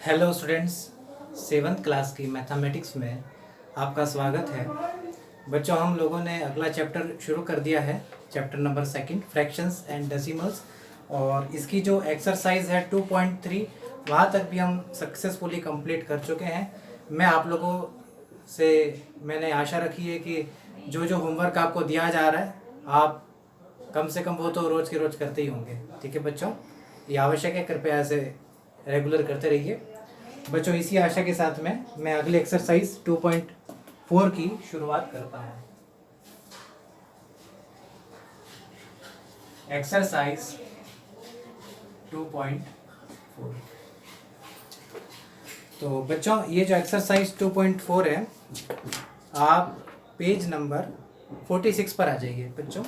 Hello students, seventh class की mathematics में आपका स्वागत है। बच्चों, हम लोगों ने अगला चैप्टर शुरू कर दिया है, chapter number second, fractions and decimals. और इसकी जो एक्सरसाइज है 2.3 वहाँ तक भी हम सक्सेसफुली कंप्लीट कर चुके हैं। मैं आप लोगों से मैंने आशा रखी है कि जो जो होमवर्क आपको दिया जा रहा है आप कम से कम वो तो रोज़ के रोज़ करते ही होंगे। ठीक है बच्चों, ये आवश्यक है, कृपया ऐसे रेगुलर करते रहिए। बच्चों, इसी आशा के साथ में मैं अगले एक्सरसाइज 2.4 की शुरुआत करता हूँ। एक्सरसाइज 2.4। तो बच्चों, ये जो एक्सरसाइज 2.4 है, आप पेज नंबर 46 पर आ जाइए। बच्चों,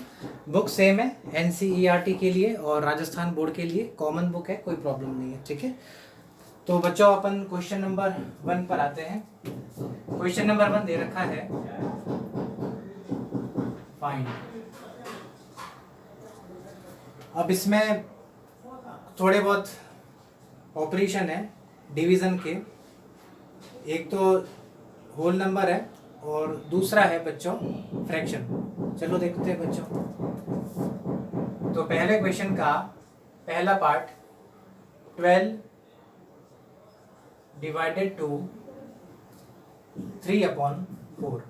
बुक सेम है, NCERT के लिए और राजस्थान बोर्ड के लिए कॉमन बुक है, कोई प्रॉब्लम नहीं है। ठीक है, तो बच्चों अपन क्वेश्चन नंबर 1 पर आते हैं। क्वेश्चन नंबर 1 दे रखा है, फाइंड। अब इसमें थोड़े बहुत ऑपरेशन है डिवीज़न के। एक तो होल नंबर है और दूसरा है बच्चों फ्रैक्शन। चलो देखते हैं बच्चों। तो पहले क्वेश्चन का पहला पार्ट 12 डिवाइडेड टू 3/4।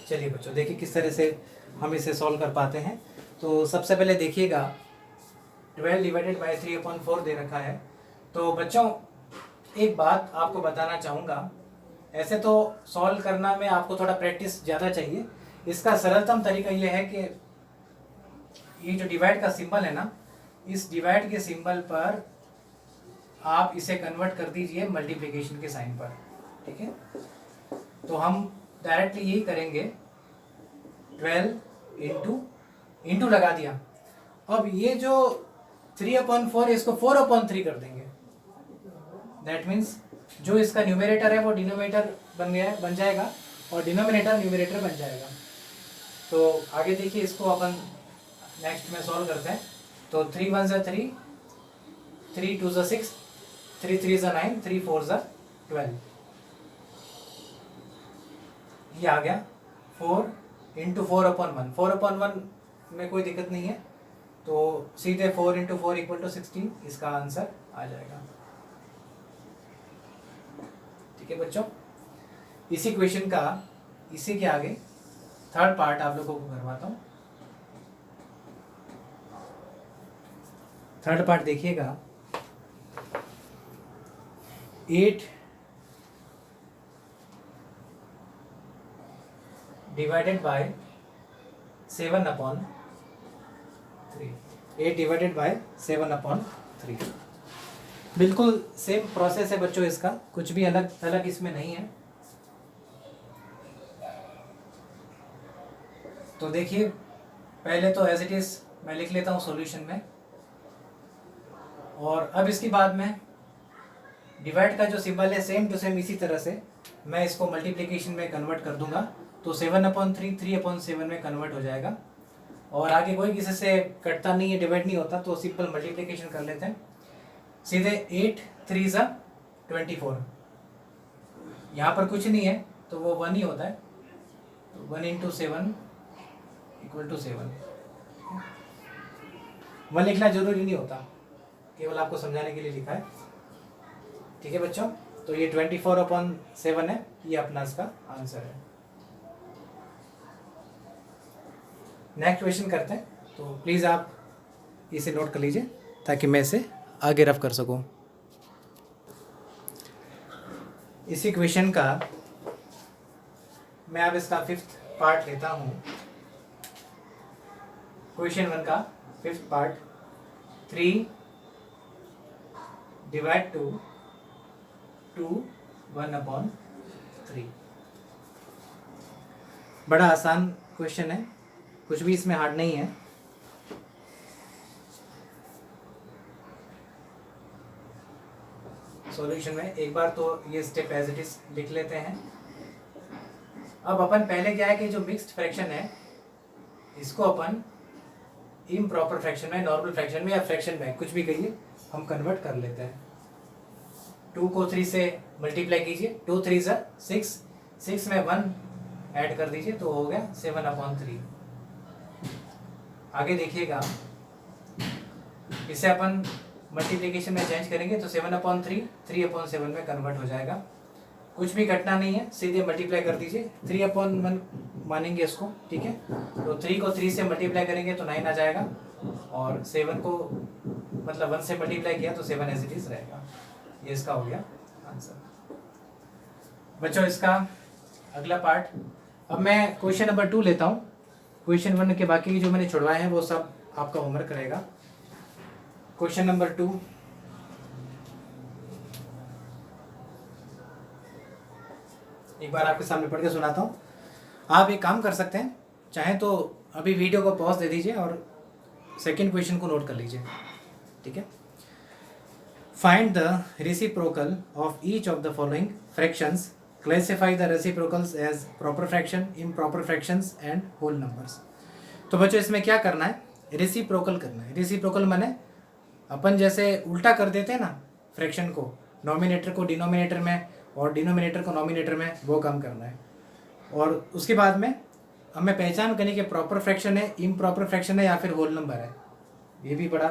चलिए बच्चों, देखिए किस तरह से हम इसे सॉल्व कर पाते हैं। तो सबसे पहले देखिएगा, 12 डिवाइडेड बाई 3/4 दे रखा है। तो बच्चों, एक बात आपको बताना चाहूँगा, ऐसे तो सॉल्व करना में आपको थोड़ा प्रैक्टिस ज़्यादा चाहिए। इसका सरलतम तरीका ये है कि ये जो डिवाइड का सिंबल है ना, इस डिवाइड के सिंबल पर आप इसे कन्वर्ट कर दीजिए मल्टीप्लिकेशन के साइन पर। ठीक है, तो हम डायरेक्टली यही करेंगे, 12 इंटू लगा दिया। अब ये जो 3/4 है, इसको 4/3 कर देंगे। दैट मीन्स जो इसका न्यूमरेटर है वो डिनोमिनेटर बन जाएगा और डिनोमिनेटर न्यूमरेटर बन जाएगा। तो आगे देखिए, इसको अपन नेक्स्ट में सॉल्व करते हैं। तो 3 1 ज़ा 3, 3 2 ज़ा 6, 3 3 ज़ा 9, 3 4 ज़ा 12। ये आ गया 4 इंटू 4/1। 4/1 में कोई दिक्कत नहीं है, तो सीधे 4 इंटू 4 इक्वल टू 16 इसका आंसर आ जाएगा। ठीक है बच्चों, इसी क्वेश्चन का इसी के आगे थर्ड पार्ट आप लोगों को करवाता हूँ। थर्ड पार्ट देखिएगा, 8 डिवाइडेड बाय 7/3। 8 divided by 7/3। बिल्कुल सेम प्रोसेस है बच्चों, इसका कुछ भी अलग थलग इसमें नहीं है। तो देखिए, पहले तो एज इट इज मैं लिख लेता हूँ सॉल्यूशन में, और अब इसके बाद में डिवाइड का जो सिंबल है सेम टू सेम इसी तरह से मैं इसको मल्टीप्लिकेशन में कन्वर्ट कर दूंगा। तो 7/3 3/7 में कन्वर्ट हो जाएगा। और आगे कोई किसी से कटता नहीं है, डिवाइड नहीं होता, तो सिंपल मल्टीप्लिकेशन कर लेते हैं सीधे। 8 3 ज़ा 24। यहाँ पर कुछ नहीं है तो वो 1 ही होता है, तो 1 इंटू 7 इक्वल टू 7। 1 लिखना जरूरी नहीं होता, केवल आपको समझाने के लिए लिखा है। ठीक है बच्चों, तो ये 24/7 है, ये अपना इसका आंसर है। नेक्स्ट क्वेश्चन करते हैं, तो प्लीज़ आप इसे नोट कर लीजिए ताकि मैं इसे आगे रफ कर सकूं। इसी क्वेश्चन का मैं अब इसका 5th पार्ट लेता हूं। क्वेश्चन 1 का 5th पार्ट, 3 डिवाइड टू 1/3। बड़ा आसान क्वेश्चन है, कुछ भी इसमें हार्ड नहीं है। सॉल्यूशन में एक बार तो ये स्टेप एज इट इज लिख लेते हैं। अब अपन पहले क्या है कि जो मिक्स्ड फ्रैक्शन है इसको अपन इम्प्रॉपर फ्रैक्शन में, नॉर्मल फ्रैक्शन में या फ्रैक्शन में, कुछ भी कहिए, हम कन्वर्ट कर लेते हैं। 2 को 3 से मल्टीप्लाई कीजिए, 2 3 ज़ा 6, 6 में 1 ऐड कर दीजिए तो हो गया 7/3। आगे देखिएगा, इसे अपन मल्टीप्लिकेशन में चेंज करेंगे तो 7/3 3/7 में कन्वर्ट हो जाएगा। कुछ भी घटना नहीं है, सीधे मल्टीप्लाई कर दीजिए, 3/1 मानेंगे इसको, ठीक है। तो 3 को 3 से मल्टीप्लाई करेंगे तो 9 आ जाएगा, और 7 को मतलब 1 से मल्टीप्लाई किया तो 7 एज इट इज रहेगा। ये इसका हो गया आंसर। बच्चों इसका अगला पार्ट, अब मैं क्वेश्चन नंबर 2 लेता हूँ। क्वेश्चन 1 के बाकी जो मैंने छुड़वाए हैं वो सब आपका होमवर्क रहेगा। क्वेश्चन नंबर 2, एक बार आपके सामने पढ़ के सुनाता हूँ। आप एक काम कर सकते हैं, चाहे तो अभी वीडियो को पॉज दे दीजिए और सेकंड क्वेश्चन को नोट कर लीजिए, ठीक है। Find the reciprocal of each of the following fractions, classify the reciprocals as proper fraction, improper fractions and whole numbers. तो बच्चों इसमें क्या करना है, रेसिप्रोकल करना है। रेसिप्रोकल माने अपन जैसे उल्टा कर देते हैं ना फ्रैक्शन को, नॉमिनेटर को डिनोमिनेटर में और डिनोमिनेटर को नॉमिनेटर में, वो काम करना है। और उसके बाद में हमें पहचान करनी कि प्रॉपर फ्रैक्शन है, इम्प्रॉपर फ्रैक्शन है या फिर होल नंबर है। ये भी बड़ा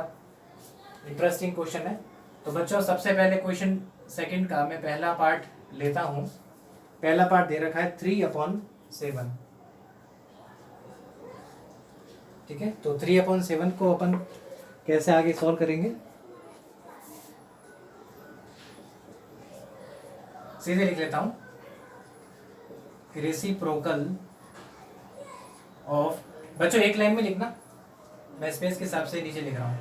इंटरेस्टिंग क्वेश्चन है। तो बच्चों सबसे पहले क्वेश्चन सेकंड का मैं पहला पार्ट लेता हूँ। पहला पार्ट दे रखा है 3/7, ठीक है। तो 3/7 को अपन कैसे आगे सॉल्व करेंगे, सीधे लिख लेता हूँ, रेसिप्रोकल ऑफ, बच्चों एक लाइन में लिखना, मैं स्पेस के हिसाब से नीचे लिख रहा हूँ।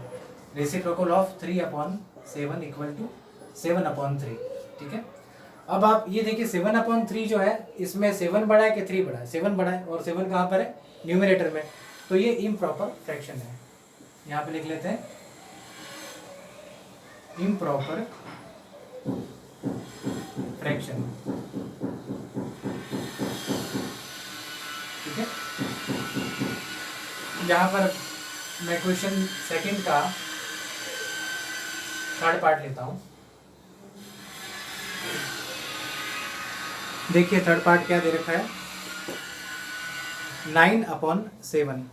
रेसिप्रोकल ऑफ 3/7 इक्वल टू 7/3, ठीक है। अब आप ये देखिए 7/3 जो है, इसमें 7 बड़ा है कि 3 बड़ा है, 7 बड़ा है, और 7 कहाँ पर है, न्यूमरेटर में, तो ये इम्प्रॉपर फ्रैक्शन है। यहाँ पे लिख लेते हैं इम्प्रॉपर फ्रैक्शन, ठीक है। यहाँ पर मैं क्वेश्चन सेकंड का थर्ड पार्ट लेता हूँ। देखिए थर्ड पार्ट क्या दे रखा है, 9/7।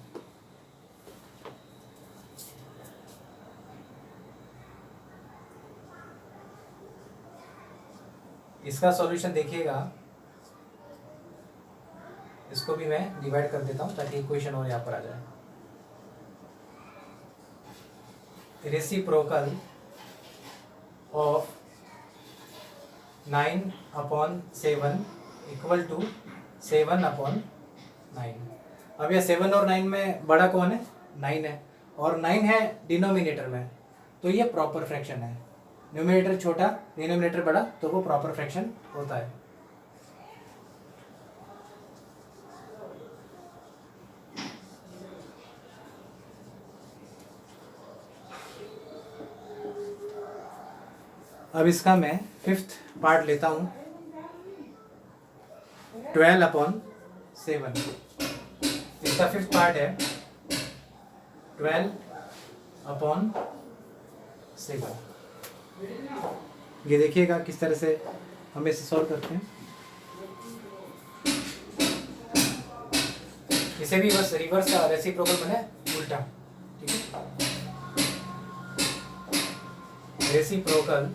इसका सॉल्यूशन देखिएगा, इसको भी मैं डिवाइड कर देता हूं ताकि इक्वेशन और यहाँ पर आ जाए। Reciprocal of 9/7 equal to 7/9। अब यह 7 और 9 में बड़ा कौन है, 9 है, और 9 है डिनोमिनेटर में, तो ये प्रॉपर फ्रैक्शन है। न्यूमरेटर छोटा, डिनोमिनेटर बड़ा, तो वो प्रॉपर फ्रैक्शन होता है। अब इसका मैं फिफ्थ पार्ट लेता हूँ, 12/7। इसका फिफ्थ पार्ट है 12/7। ये देखिएगा किस तरह से हम इसे सॉल्व करते हैं। इसे भी बस रिवर्स का रेसिप्रोकल बने, उल्टा, ठीक है। रेसिप्रोकल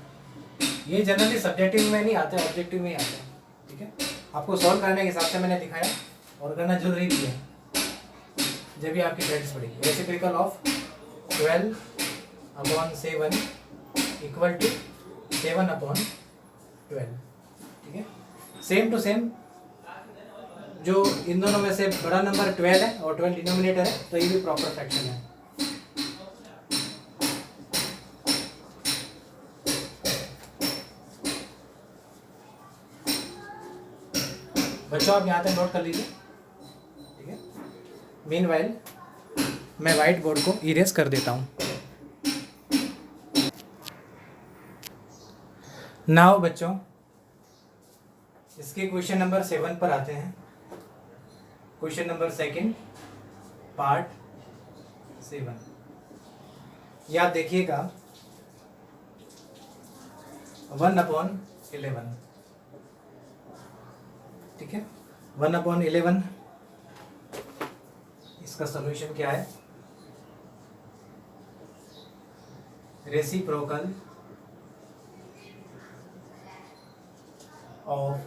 ये जनरली सब्जेक्टिव में नहीं आते, ऑब्जेक्टिव में ही आते हैं, ठीक है। आपको सॉल्व करने के हिसाब से मैंने दिखाया, और करना जरूरी भी है जब भी आपकी प्रैक्टिस पड़ेगी। रेसिप्रोकल ऑफ 12/7 इक्वल टू 7/12, ठीक है। सेम टू सेम, जो इन दोनों में से बड़ा नंबर 12 है और 12 डिनोमिनेटर है, तो ये भी प्रॉपर फ्रैक्शन है। बच्चों आप यहाँ तक नोट कर लीजिए, ठीक है। मीनवाइल मैं व्हाइट बोर्ड को इरेज कर देता हूँ। नाउ बच्चों इसके क्वेश्चन नंबर 7 पर आते हैं। Question number second part 7। ये आप देखिएगा, 1/11। ठीक है, 1/11 इसका सॉल्यूशन क्या है? Reciprocal of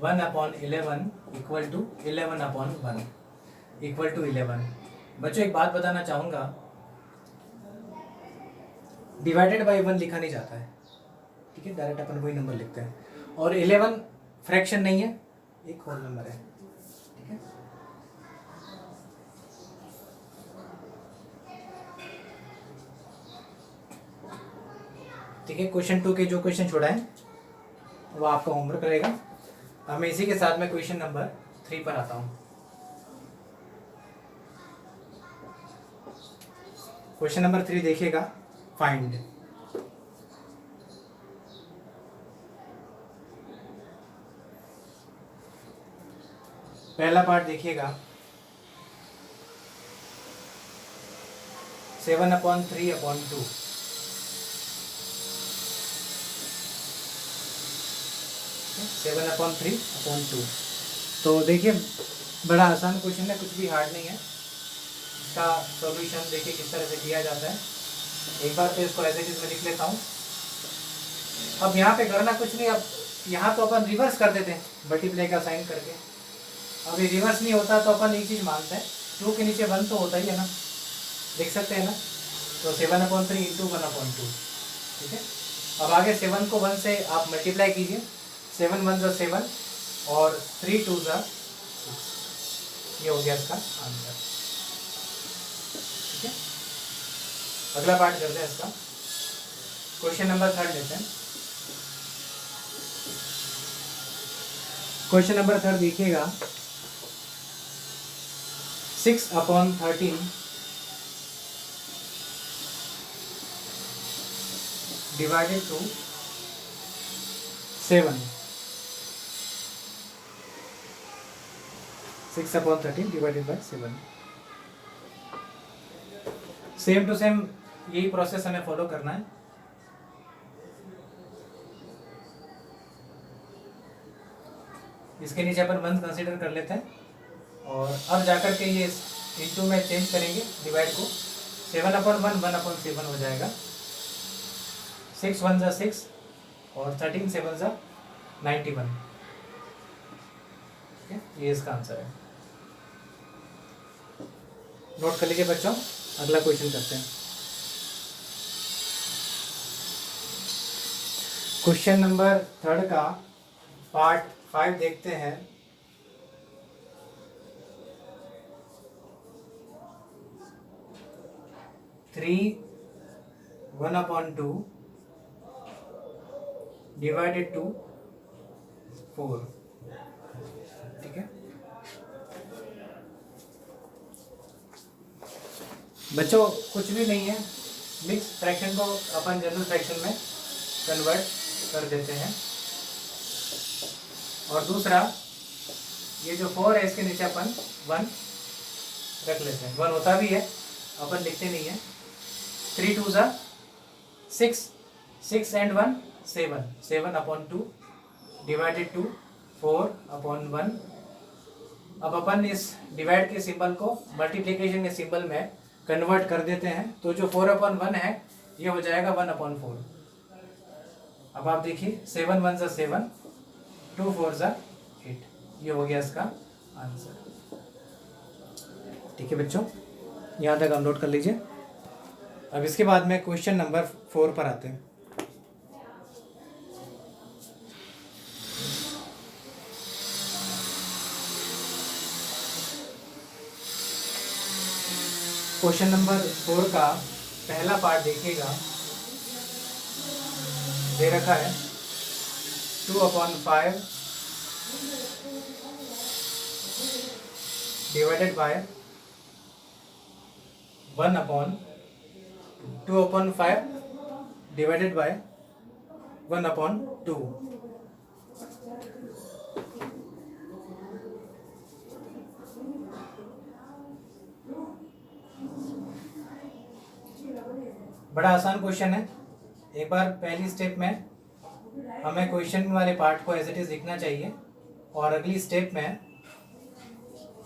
1/11 equal to 11/1 equal to 11। बच्चों एक बात बताना चाहूँगा, डिवाइडेड बाई 1 लिखा नहीं जाता है, ठीक है, डायरेक्ट अपन वही नंबर लिखते हैं। और 11 फ्रैक्शन नहीं है, एक होल नंबर है, ठीक है। ठीक है, क्वेश्चन 2 के जो क्वेश्चन छोड़ा है वो आपका होमवर्क रहेगा। अब मैं इसी के साथ में क्वेश्चन नंबर 3 पर आता हूँ। क्वेश्चन नंबर 3 देखिएगा, फाइंड पहला पार्ट देखिएगा, 7/3/2। 7/3/2। तो देखिए बड़ा आसान क्वेश्चन है, कुछ भी हार्ड नहीं है। इसका सॉल्यूशन देखिए किस तरह से किया जाता है। एक बार तो इसको एज इट इज में लिख लेता हूँ। अब यहाँ पे करना कुछ नहीं, अब यहाँ तो अपन रिवर्स कर देते हैं मल्टीप्लाई का साइन करके। अब ये रिवर्स नहीं होता तो अपन एक चीज़ मानते हैं, 2 के नीचे 1 तो होता ही है ना, देख सकते हैं ना। तो 7/3 इंटू 1/2, ठीक है। अब आगे 7 को 1 से आप मल्टीप्लाई कीजिए, 7 1 ज़ा 7 और 3 2 ज़ा 6। ये हो गया इसका आंसर, ठीक है। अगला पार्ट करते हैं इसका। क्वेश्चन नंबर 3 लेते हैं। क्वेश्चन नंबर 3 देखिएगा, 6/13 divided to 7। 6/13 divided by 7। Same to same यही प्रोसेस हमें फॉलो करना है। इसके नीचे अपन 1 कंसीडर कर लेते हैं और अब जाकर के ये इंटू में चेंज करेंगे डिवाइड को। 7/1 1/7 हो जाएगा। 6 1 ज़ा 6 और 13 7 ज़ा 91, ठीक है। ये इसका आंसर है। नोट कर लीजिए बच्चों, अगला क्वेश्चन करते हैं। क्वेश्चन नंबर 3 का पार्ट 5 देखते हैं। थ्री 1/2 डिवाइडेड टू 4, ठीक है। बच्चों कुछ भी नहीं है, मिक्स फ्रैक्शन को अपन जनरल फ्रैक्शन में कन्वर्ट कर देते हैं। और दूसरा ये जो 4 है इसके नीचे अपन 1 रख लेते हैं। 1 होता भी है, अपन लिखते नहीं है। 3 2 ज़ा 6, 6 and 1 7, 7/2 डिवाइडेड टू 4/1। अब अपन इस डिवाइड के सिंबल को मल्टीप्लिकेशन के सिंबल में कन्वर्ट कर देते हैं, तो जो 4/1 है ये हो जाएगा 1/4। अब आप देखिए 7 1 ज़ा 7, 2 4 ज़ा 8, ये हो गया इसका आंसर, ठीक है बच्चों। यहाँ तक आप नोट कर लीजिए। अब इसके बाद में क्वेश्चन नंबर 4 पर आते हैं। क्वेश्चन नंबर 4 का पहला पार्ट देखिएगा, दे रखा है 2/5 डिवाइडेड बाय 2/5 डिवाइडेड बाय 1/2। बड़ा आसान क्वेश्चन है, एक बार पहली स्टेप में हमें क्वेश्चन वाले पार्ट को एज इट इज़ लिखना चाहिए, और अगली स्टेप में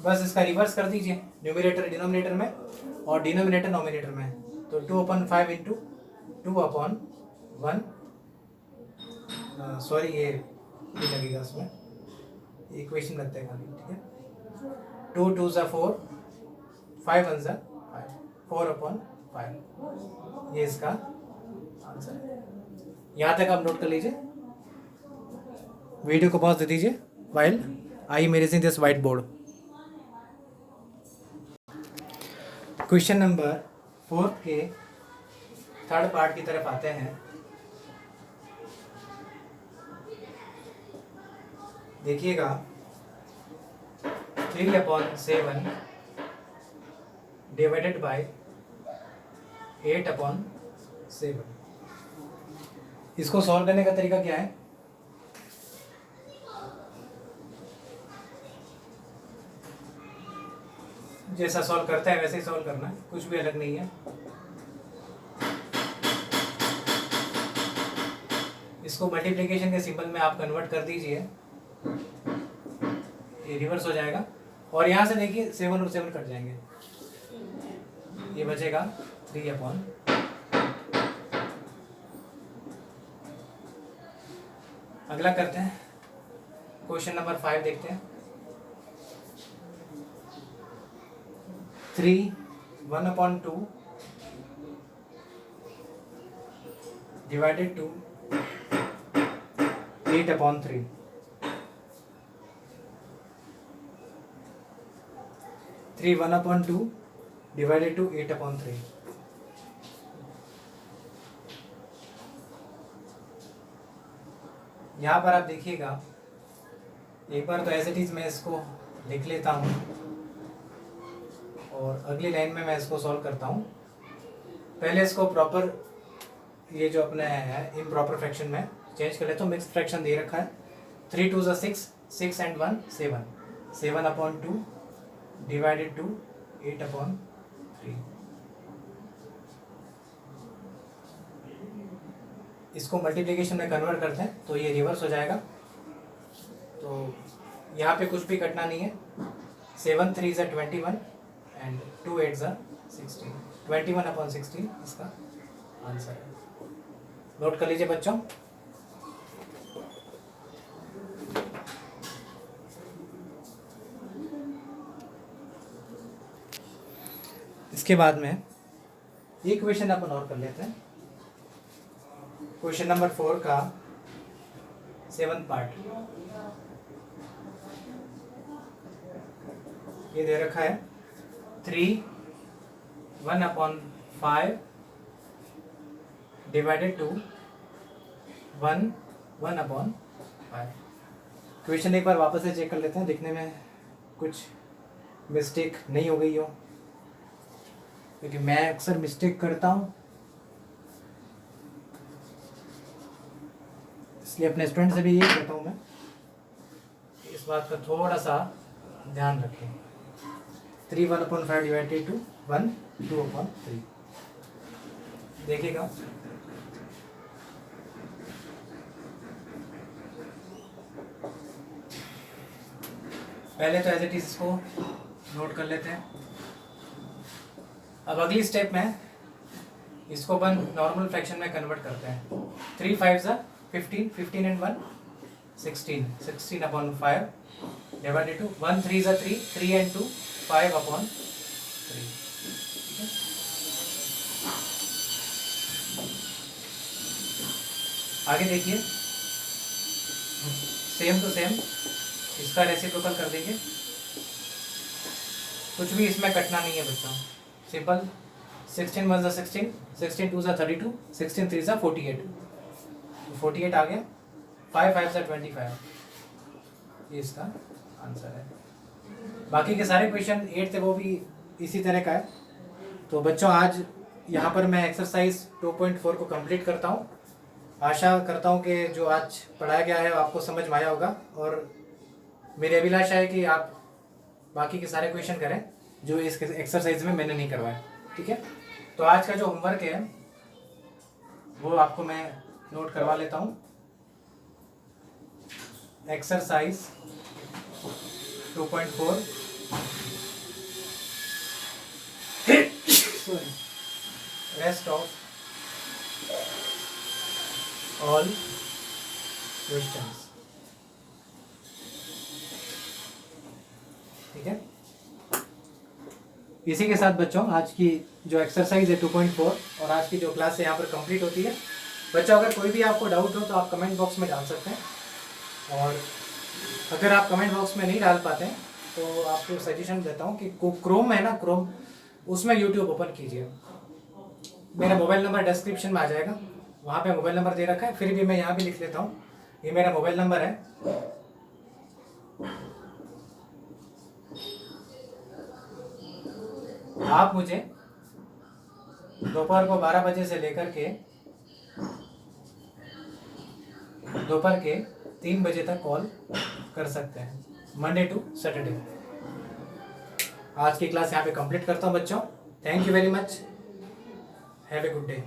बस इसका रिवर्स कर दीजिए, न्यूमरेटर डिनोमिनेटर में और डिनोमिनेटर नोमिनेटर में। तो 2/5 इंटू 2/1, सॉरी ये नहीं लगेगा उसमें, इक्वेशन लगता है खाली, ठीक है। 2 2 ज़ा 4, 5 1 ज़ा 5, 4/5, ये इसका आंसर है। यहाँ तक आप नोट कर लीजिए, वीडियो को पॉज दे दीजिए while I am erasing this white board. Question number 4 के थर्ड पार्ट की तरफ आते हैं। देखिएगा 3/7 डिवाइडेड बाय 8/7। इसको सॉल्व करने का तरीका क्या है? जैसा सॉल्व करता है वैसे ही सॉल्व करना है, कुछ भी अलग नहीं है। इसको मल्टीप्लिकेशन के सिंबल में आप कन्वर्ट कर दीजिए, ये रिवर्स हो जाएगा, और यहाँ से देखिए 7 और 7 कट जाएंगे, ये बचेगा 3/। अगला करते हैं, क्वेश्चन नंबर 5 देखते हैं। 3 1/2 डिवाइडेड टू 8/3। 3 1/2 divided to 8/3। यहाँ पर आप देखिएगा, एक बार तो एज इट इज मैं इसको लिख लेता हूँ, और अगली लाइन में मैं इसको सॉल्व करता हूँ। पहले इसको प्रॉपर, ये जो अपने है इम्प्रॉपर फ्रैक्शन में चेंज कर लेता हूँ। मिक्स फ्रैक्शन दे रखा है, 3 2 ज़ा 6, 6 and 1 7, 7/2 डिवाइडेड टू 8/3। इसको मल्टीप्लिकेशन में कन्वर्ट करते हैं तो ये रिवर्स हो जाएगा। तो यहाँ पे कुछ भी कटना नहीं है। 7 3 ज़ा 21 एंड 2 8 ज़ा 16, 21/16 इसका आंसर है। नोट कर लीजिए बच्चों। इसके बाद में ये क्वेश्चन अपन और कर लेते हैं। क्वेश्चन नंबर 4 का 7th पार्ट ये दे रखा है। 3 1/5 डिवाइडेड टू 1 1/5। क्वेश्चन एक बार वापस से चेक कर लेते हैं, दिखने में कुछ मिस्टेक नहीं हो गई हो, क्योंकि मैं अक्सर मिस्टेक करता हूँ, इसलिए अपने स्टूडेंट से भी यही कहता हूँ मैं, इस बात का थोड़ा सा ध्यान रखें। 3 1/5 डिवाइडेड टू 1 2/3। देखिएगा पहले तो एज इट इज इसको नोट कर लेते हैं। अब अगली स्टेप में इसको अपन नॉर्मल फ्रैक्शन में कन्वर्ट करते हैं। 3 5 ज़ा 15, 15 and 1 16, 16/5 डिवाइडेड टू 1 3 ज़ा 3, 3 and 2 5/3। आगे देखिए, सेम टू सेम इसका रेसिप्रोकल कर देंगे। कुछ भी इसमें कटना नहीं है बच्चों, सिंपल। 16 1 ज़ा 16, 16 2 ज़ा 32, 16 3 ज़ा 48, 48 आ गया। 5 5 ज़ा 25, ये इसका आंसर है। बाकी के सारे क्वेश्चन 8 थे वो भी इसी तरह का है। तो बच्चों आज यहाँ पर मैं एक्सरसाइज 2.4 को कंप्लीट करता हूँ। आशा करता हूँ कि जो आज पढ़ाया गया है वो आपको समझ में आया होगा, और मेरी अभिलाषा है कि आप बाकी के सारे क्वेश्चन करें जो इस एक्सरसाइज में मैंने नहीं करवाया। ठीक है, तो आज का जो होमवर्क है वो आपको मैं नोट करवा लेता हूँ। Exercise 2.4 rest of all questions. ठीक है, इसी के साथ बच्चों आज की जो एक्सरसाइज है 2.4 और आज की जो क्लास है यहाँ पर कंप्लीट होती है। बच्चों अगर कोई भी आपको डाउट हो तो आप कमेंट बॉक्स में डाल सकते हैं, और अगर आप कमेंट बॉक्स में नहीं डाल पाते हैं तो आपको सजेशन देता हूँ कि क्रोम है ना, क्रोम उसमें यूट्यूब ओपन कीजिए। मेरा मोबाइल नंबर डिस्क्रिप्शन में आ जाएगा, वहाँ पे मोबाइल नंबर दे रखा है, फिर भी मैं यहाँ भी लिख लेता हूँ। ये मेरा मोबाइल नंबर है, आप मुझे दोपहर को 12 बजे से लेकर के दोपहर के 3 बजे तक कॉल कर सकते हैं, मंडे टू सैटरडे। आज की क्लास यहाँ पे कंप्लीट करता हूँ बच्चों। Thank you very much, have a good day.